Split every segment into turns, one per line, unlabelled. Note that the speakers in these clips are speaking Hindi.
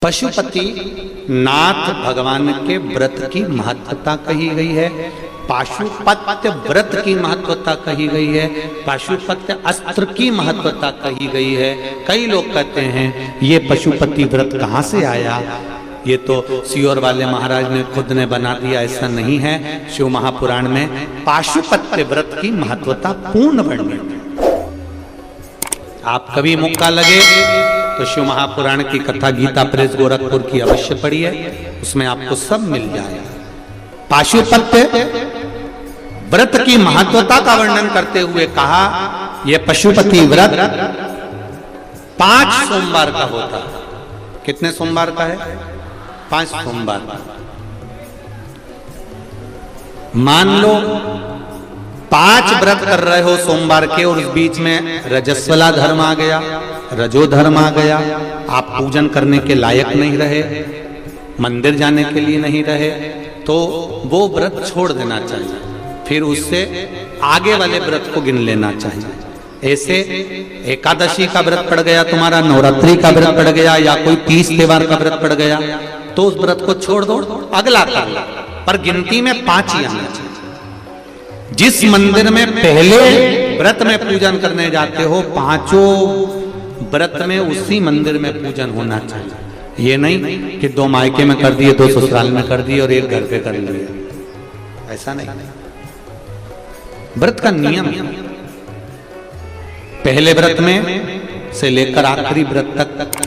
पशुपति नाथ भगवान के व्रत की महत्वता कही गई है, पाशुपत्य व्रत की महत्वता कही गई है, पाशुपत्य अस्त्र की महत्वता कही गई है। कई लोग कहते हैं ये पशुपति व्रत कहाँ से आया, ये तो सियोर वाले महाराज ने खुद ने बना दिया, ऐसा नहीं है। शिव महापुराण में पाशुपत्य व्रत की महत्वता पूर्ण वर्णित है। आप कभी मौका लगे तो शिव महापुराण की कथा गीता प्रेस गोरखपुर की अवश्य पढ़िए, उसमें आपको सब मिल जाएगा। पाशुपत्य व्रत की महत्वता का वर्णन करते हुए कहा यह पशुपति व्रत 5 सोमवार का होता है। कितने सोमवार का है? 5 सोमवार का। मान लो 5 व्रत कर रहे हो सोमवार के और उस बीच में रजस्वला धर्म आ गया, रजो धर्म आ गया, आप पूजन करने के लायक नहीं रहे, मंदिर जाने के लिए नहीं रहे, तो वो व्रत छोड़ देना चाहिए, फिर उससे आगे वाले व्रत को गिन लेना चाहिए। ऐसे एकादशी का व्रत पड़ गया तुम्हारा, नवरात्रि का व्रत पड़ गया, या कोई 30 त्योहार का व्रत पड़ गया, तो उस व्रत को छोड़ दो, अगला कर लो, पर गिनती में 5 ही आना चाहिए। जिस मंदिर में पहले व्रत में पूजन करने जाते हो, 5 व्रत में उसी मंदिर में पूजन होना चाहिए। ये नहीं कि 2 मायके में कर दिए, 2 ससुराल में कर दिए और 1 घर पे कर लिए, ऐसा नहीं। व्रत का नियम है, पहले व्रत में से लेकर आखिरी व्रत तक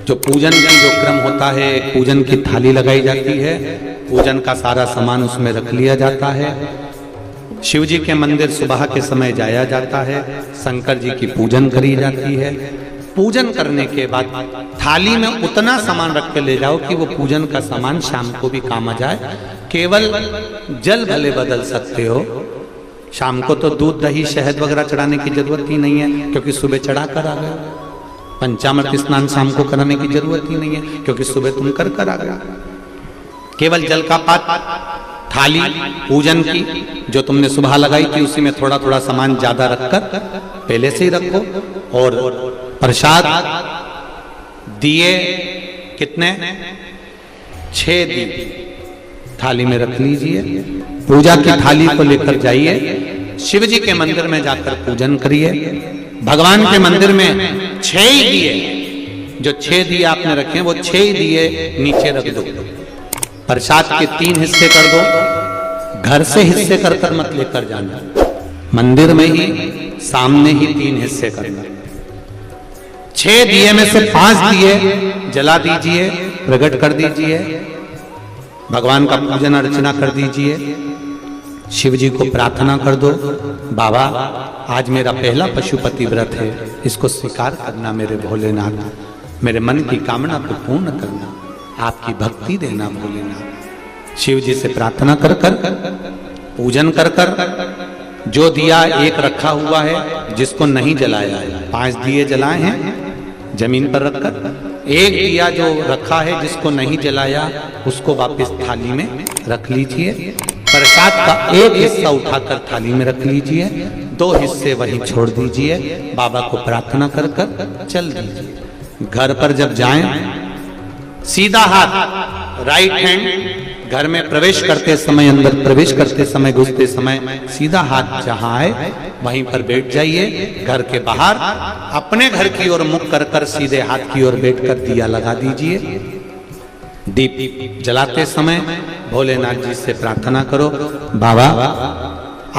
जो पूजन की जो क्रम होता है, पूजन की थाली लगाई जाती है, पूजन का सारा सामान उसमें रख लिया जाता है, शिव जी के मंदिर सुबह के समय जाया जाता है, शंकर जी की पूजन करी जाती है। पूजन करने के बाद थाली में उतना सामान रख के ले जाओ कि वो पूजन का सामान शाम को भी काम आ जाए। केवल जल भले बदल सकते हो, शाम को तो दूध दही शहद वगैरह चढ़ाने की जरूरत ही नहीं है, क्योंकि सुबह चढ़ा कर आ गए। पंचामृत स्नान शाम को कराने की जरूरत ही नहीं है, क्योंकि सुबह तुम कर आ गए। केवल जल का पात्र, थाली पूजन की जो तुमने सुबह लगाई थी, उसी में थोड़ा थोड़ा सामान ज्यादा रखकर पहले से ही रखो। और प्रसाद दिए कितने? 6 दिए थाली में रख लीजिए। पूजा की थाली को लेकर जाइए, शिव जी के मंदिर में जाकर पूजन करिए। भगवान के मंदिर में 6 ही दिए, जो 6 दिए आपने रखे वो 6 ही दिए नीचे रख दो। प्रसाद के 3 हिस्से कर दो, घर से हिस्से कर कर मत लेकर जाना, मंदिर में ही सामने ही 3 हिस्से करना। 6 दिए में से 5 दिए जला दीजिए, प्रकट कर दीजिए, भगवान का पूजन अर्चना कर दीजिए, शिव जी को प्रार्थना कर दो, बाबा आज मेरा पहला पशुपति व्रत है, इसको स्वीकार करना मेरे भोलेनाथ, मेरे मन की कामना को पूर्ण करना, आपकी भक्ति देना भोलेनाथ। शिव जी से प्रार्थना कर कर पूजन कर कर जो दिया एक रखा हुआ है, जिसको नहीं जलाया है, 5 दिए जलाए हैं जमीन पर रखकर, एक दिया जो रखा है जिसको नहीं जलाया उसको वापस थाली में रख लीजिए। प्रसाद का 1 हिस्सा उठाकर थाली में रख लीजिए, 2 हिस्से वहीं छोड़ दीजिए, बाबा को प्रार्थना कर कर चल दीजिए। घर पर जब जाएं, सीधा हाथ राइट हैंड, घर में प्रवेश करते समय, अंदर प्रवेश करते समय, घुसते समय सीधा हाथ जहां आए वहीं पर बैठ जाइए। घर के बाहर अपने घर की ओर मुख कर कर सीधे हाथ की ओर बैठकर दिया लगा दीजिए। दीप जलाते समय भोलेनाथ जी से प्रार्थना करो, बाबा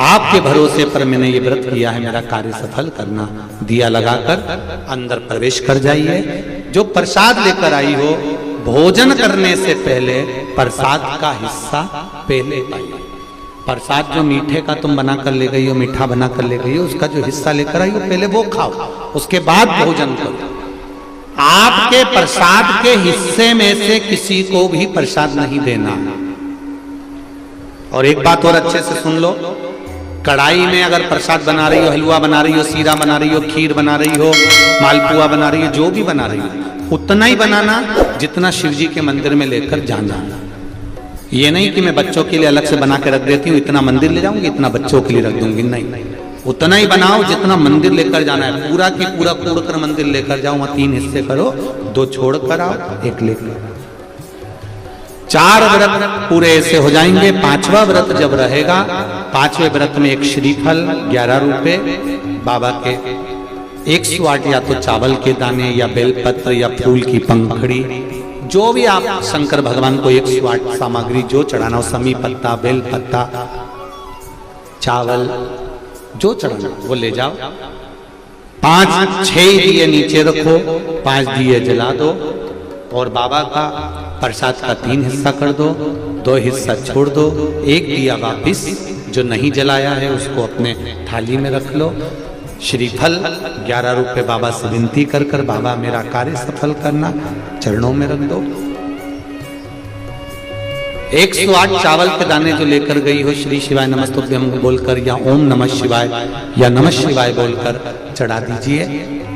आपके भरोसे पर मैंने ये व्रत किया है, मेरा कार्य सफल करना। दिया लगाकर अंदर प्रवेश कर जाइए। जो प्रसाद लेकर आई हो, भोजन करने से पहले प्रसाद का हिस्सा पहले पाइए। प्रसाद जो मीठे का तुम बना कर ले गई हो, मीठा बना कर ले गई हो, उसका जो हिस्सा लेकर आई हो पहले वो खाओ, उसके बाद भोजन करो। आपके प्रसाद के हिस्से में से किसी को भी प्रसाद नहीं देना। और एक बात और अच्छे से सुन लो, कढ़ाई में अगर प्रसाद बना रही हो, हलवा बना रही हो, सीरा बना रही हो, खीर बना रही हो, मालपुआ बना रही हो, जो भी बना रही हो, उतना ही बनाना जितना शिव जी के मंदिर में लेकर जाना। ये नहीं कि मैं बच्चों के लिए अलग से बना के रख देती हूँ, इतना मंदिर ले जाऊंगी, इतना बच्चों के लिए रख दूंगी, नहीं, उतना ही बनाओ जितना मंदिर लेकर जाना है। पूरा की पूरा तोड़कर मंदिर लेकर जाओ, वहां 3 हिस्से करो, 2 छोड़ कर आओ, 1 लेकर। 4 व्रत पूरे ऐसे हो जाएंगे। 5वां व्रत जब रहेगा, 5वें व्रत में एक श्रीफल 11 रुपए, बाबा के 108 या तो चावल के दाने या बेलपत्र या फूल की पंखड़ी, जो भी आप शंकर भगवान को 108 सामग्री जो चढ़ाना हो, समी पत्ता, बेल पत्ता, चावल, जो चढ़ाना वो ले जाओ। 5-6 दिए नीचे रखो, 5 दिए जला दो और बाबा का प्रसाद का 3 हिस्सा कर दो, 2 हिस्सा छोड़ दो, 1 दिया वापिस जो नहीं जलाया है उसको अपने थाली में रख लो। श्रीफल 11 रुपए बाबा से विनती कर कर, बाबा मेरा कार्य सफल करना, चरणों में रख दो। 108 चावल के दाने जो लेकर गई हो, श्री शिवाय नमस्तुभ्यं बोलकर या ओम नमः शिवाय या नमः शिवाय बोलकर चढ़ा दीजिए।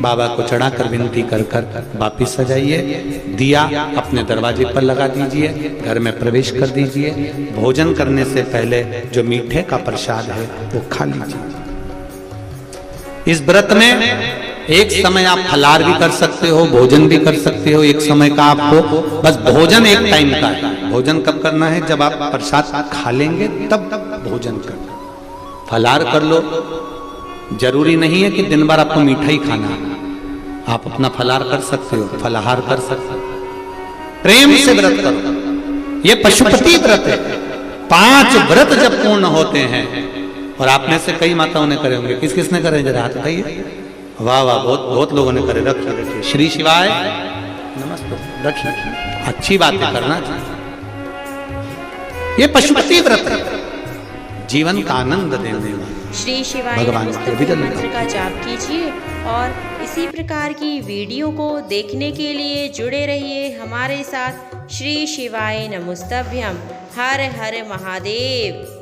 बाबा को चढ़ाकर विनती कर कर वापिस आ जाइए। दिया अपने दरवाजे पर लगा दीजिए, घर में प्रवेश कर दीजिए। भोजन करने से पहले जो मीठे का प्रसाद है वो खा लीजिए। इस व्रत में एक समय आप फलार भी कर सकते हो, भोजन भी कर सकते हो। एक समय का आपको बस भोजन एक टाइम का है। भोजन कब करना है? जब आप प्रसाद खा लेंगे तब भोजन करना। फलार कर लो, जरूरी नहीं है कि दिन भर आपको मीठा ही खाना है। आप अपना फलार कर सकते हो, फलाहार कर सकते हो। प्रेम से व्रत करो, ये पशुपति व्रत है। 5 व्रत जब पूर्ण होते हैं, और आपने से कई माताओं ने करे होंगे, किस किसने करे जरा हाथ बताइए। वाह वाह, बहुत लोगों ने करे। रखिए श्री शिवाय नमस्ते, रखिए। अच्छी बातें करना चाहिए। ये पशुपति व्रत है, जीवन का आनंद देने वाला।
श्री शिवाय नमस्तुभ्यं मंत्र का जाप कीजिए और इसी प्रकार की वीडियो को देखने के लिए जुड़े रहिए हमारे साथ। श्री शिवाय नमस्तुभ्यं। हर हर महादेव।